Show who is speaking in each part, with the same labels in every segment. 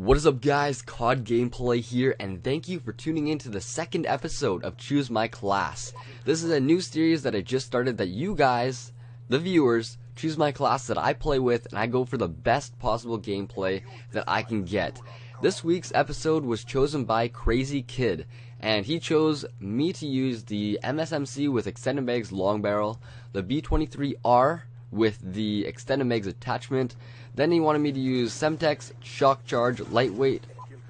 Speaker 1: What is up, guys? COD Gameplay here, and thank you for tuning in to the second episode of Choose My Class. This is a new series that I just started that you guys, the viewers, choose my class that I play with, and I go for the best possible gameplay that I can get. This week's episode was chosen by Crazy Kid, and he chose me to use the MSMC with Extended Mags Long Barrel, the B23R with the Extended Mags attachment. Then he wanted me to use Semtex, Shock Charge, Lightweight,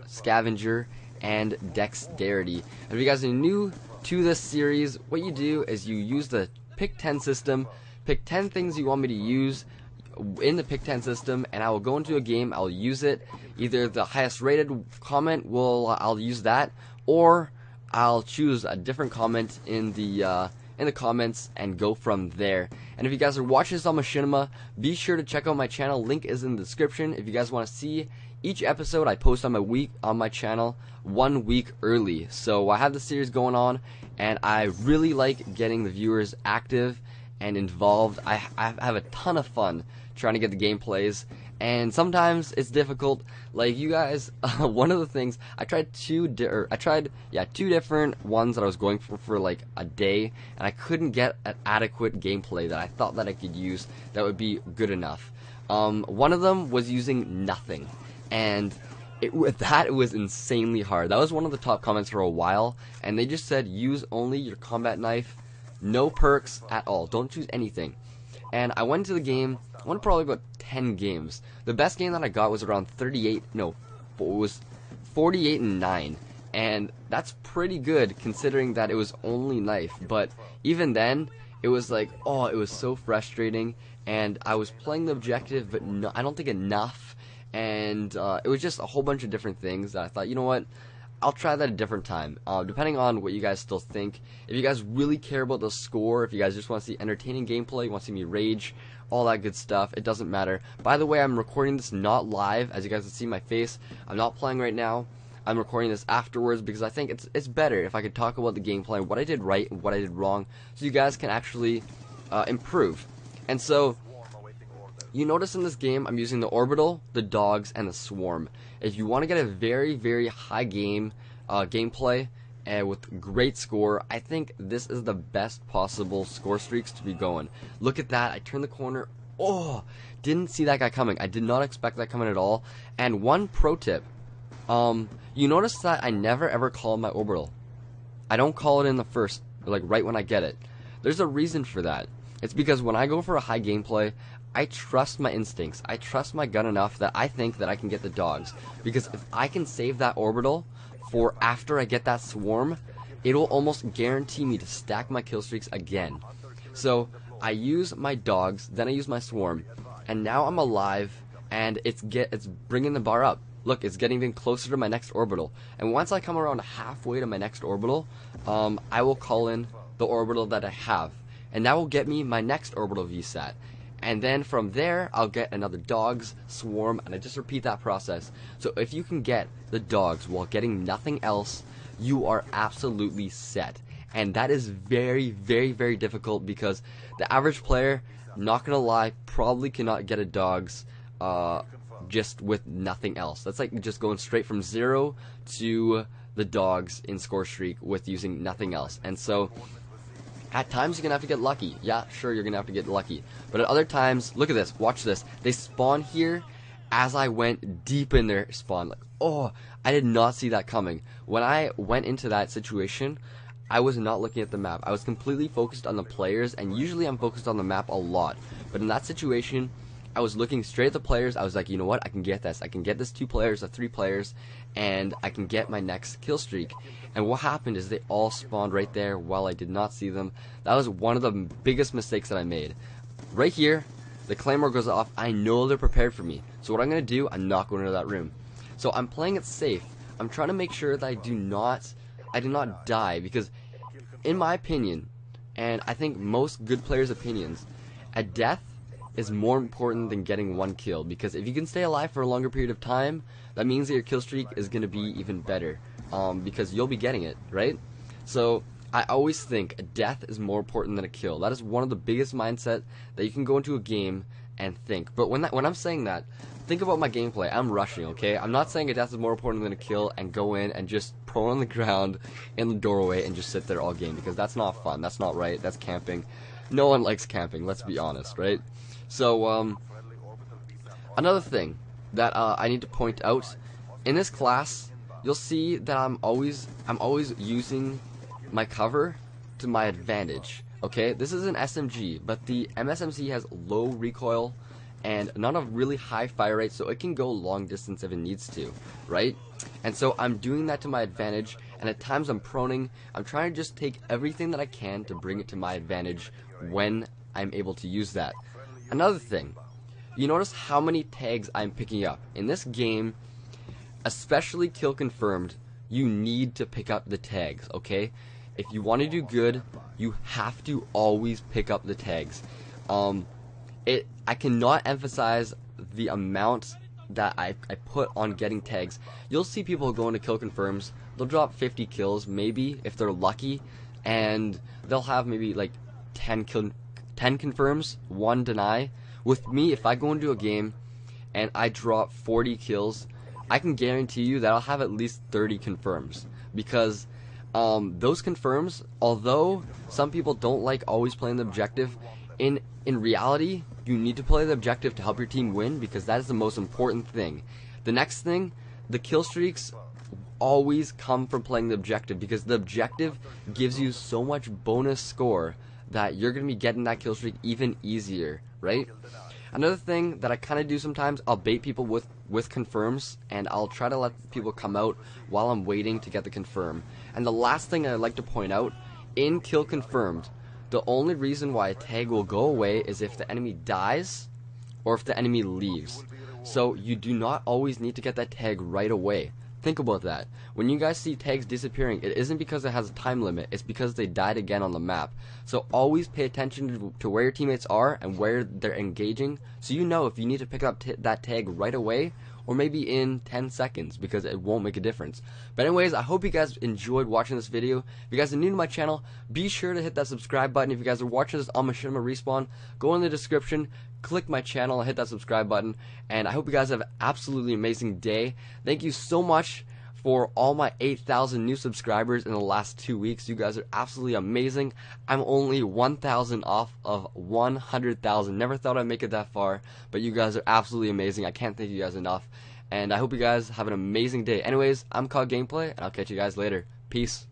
Speaker 1: Scavenger, and Dexterity. And if you guys are new to this series, what you do is you use the Pick 10 system, pick 10 things you want me to use in the Pick 10 system, and I will go into a game, I'll use it. Either the highest rated comment, I'll use that, or I'll choose a different comment in the comments and go from there. And if you guys are watching this on Machinima, be sure to check out my channel. Link is in the description. If you guys want to see each episode, I post on my channel 1 week early. So I have the series going on, and I really like getting the viewers active and involved. I have a ton of fun trying to get the gameplays, and sometimes it's difficult. Like you guys, one of the things I tried two different ones that I was going for like a day, and I couldn't get an adequate gameplay that I thought that I could use that would be good enough. One of them was using nothing, and it was insanely hard. That was one of the top comments for a while, and they just said use only your combat knife, no perks at all, don't choose anything. And I went to the game. I went probably about 10 games. The best game that I got was around 48 and 9, and that's pretty good considering that it was only knife. But even then, it was like, oh, it was so frustrating, and I was playing the objective, but no, I don't think enough, and it was just a whole bunch of different things that I thought, you know what, I'll try that a different time, depending on what you guys still think. If you guys really care about the score, if you guys just want to see entertaining gameplay, you want to see me rage, all that good stuff, it doesn't matter. By the way, I'm recording this not live, as you guys can see my face. I'm not playing right now. I'm recording this afterwards because I think it's better if I could talk about the gameplay, what I did right and what I did wrong, so you guys can actually improve. And so, you notice in this game, I'm using the Orbital, the Dogs, and the Swarm. If you want to get a very, very high gameplay with great score, I think this is the best possible score streaks to be going. Look at that, I turned the corner, oh, didn't see that guy coming. I did not expect that coming at all. And one pro tip, you notice that I never ever call my Orbital. I don't call it in the first, like right when I get it. There's a reason for that. It's because when I go for a high gameplay, I trust my instincts. I trust my gun enough that I think that I can get the Dogs. Because if I can save that Orbital for after I get that Swarm, it will almost guarantee me to stack my kill streaks again. So I use my Dogs, then I use my Swarm, and now I'm alive, and it's bringing the bar up. Look, it's getting even closer to my next Orbital. And once I come around halfway to my next Orbital, I will call in the Orbital that I have, and that will get me my next Orbital VSAT. And then from there, I'll get another Dogs, Swarm, and I just repeat that process. So if you can get the Dogs while getting nothing else, you are absolutely set. And that is very, very, very difficult because the average player, not gonna lie, probably cannot get a Dogs just with nothing else. That's like just going straight from 0 to the Dogs in score streak with using nothing else. And so at times, you're going to have to get lucky. Yeah, sure, you're going to have to get lucky. But at other times, look at this, watch this. They spawn here as I went deep in their spawn. Like, oh, I did not see that coming. When I went into that situation, I was not looking at the map. I was completely focused on the players, and usually I'm focused on the map a lot. But in that situation, I was looking straight at the players. I was like, you know what, I can get this. I can get this 2 players or 3 players, and I can get my next kill streak. And what happened is they all spawned right there while I did not see them. That was one of the biggest mistakes that I made. Right here, the Claymore goes off. I know they're prepared for me. So what I'm going to do, I'm not going into that room. So I'm playing it safe. I'm trying to make sure that I do not die, because in my opinion, and I think most good players' opinions, a death is more important than getting 1 kill, because if you can stay alive for a longer period of time, that means that your kill streak is going to be even better, because you'll be getting it, right? So I always think a death is more important than a kill. That is one of the biggest mindset that you can go into a game and think. But when I'm saying that, think about my gameplay. I'm rushing, okay? I'm not saying a death is more important than a kill and go in and just prone on the ground in the doorway and just sit there all game, because that's not fun. That's not right. That's camping. No one likes camping, let's be honest, right? So, another thing that I need to point out, in this class, you'll see that I'm always using my cover to my advantage. Okay, this is an SMG, but the MSMC has low recoil and not a really high fire rate, so it can go long distance if it needs to, right? And so I'm doing that to my advantage, and at times I'm proning. I'm trying to just take everything that I can to bring it to my advantage when I'm able to use that. Another thing, you notice how many tags I'm picking up. In this game, especially kill confirmed, you need to pick up the tags, okay? If you want to do good, you have to always pick up the tags. I cannot emphasize the amount that I put on getting tags. You'll see people go into kill confirms, they'll drop 50 kills, maybe, if they're lucky, and they'll have maybe like 10 confirms, 1 deny. With me, if I go into a game and I drop 40 kills, I can guarantee you that I'll have at least 30 confirms, because those confirms, although some people don't like always playing the objective, in reality, you need to play the objective to help your team win, because that is the most important thing. The next thing, the kill streaks always come from playing the objective, because the objective gives you so much bonus score that you're going to be getting that kill streak even easier, right? Another thing that I kind of do sometimes, I'll bait people with confirms, and I'll try to let people come out while I'm waiting to get the confirm. And the last thing I'd like to point out, in kill confirmed, the only reason why a tag will go away is if the enemy dies or if the enemy leaves. So you do not always need to get that tag right away. Think about that. When you guys see tags disappearing, it isn't because it has a time limit, it's because they died again on the map. So always pay attention to where your teammates are and where they're engaging, so you know if you need to pick up that tag right away, or maybe in 10 seconds, because it won't make a difference. But anyways, I hope you guys enjoyed watching this video. If you guys are new to my channel, be sure to hit that subscribe button. If you guys are watching this on Machinima Respawn, go in the description, click my channel, and hit that subscribe button. And I hope you guys have an absolutely amazing day. Thank you so much for all my 8,000 new subscribers in the last 2 weeks. You guys are absolutely amazing. I'm only 1,000 off of 100,000. Never thought I'd make it that far, but you guys are absolutely amazing. I can't thank you guys enough. And I hope you guys have an amazing day. Anyways, I'm COG Gameplay, and I'll catch you guys later. Peace.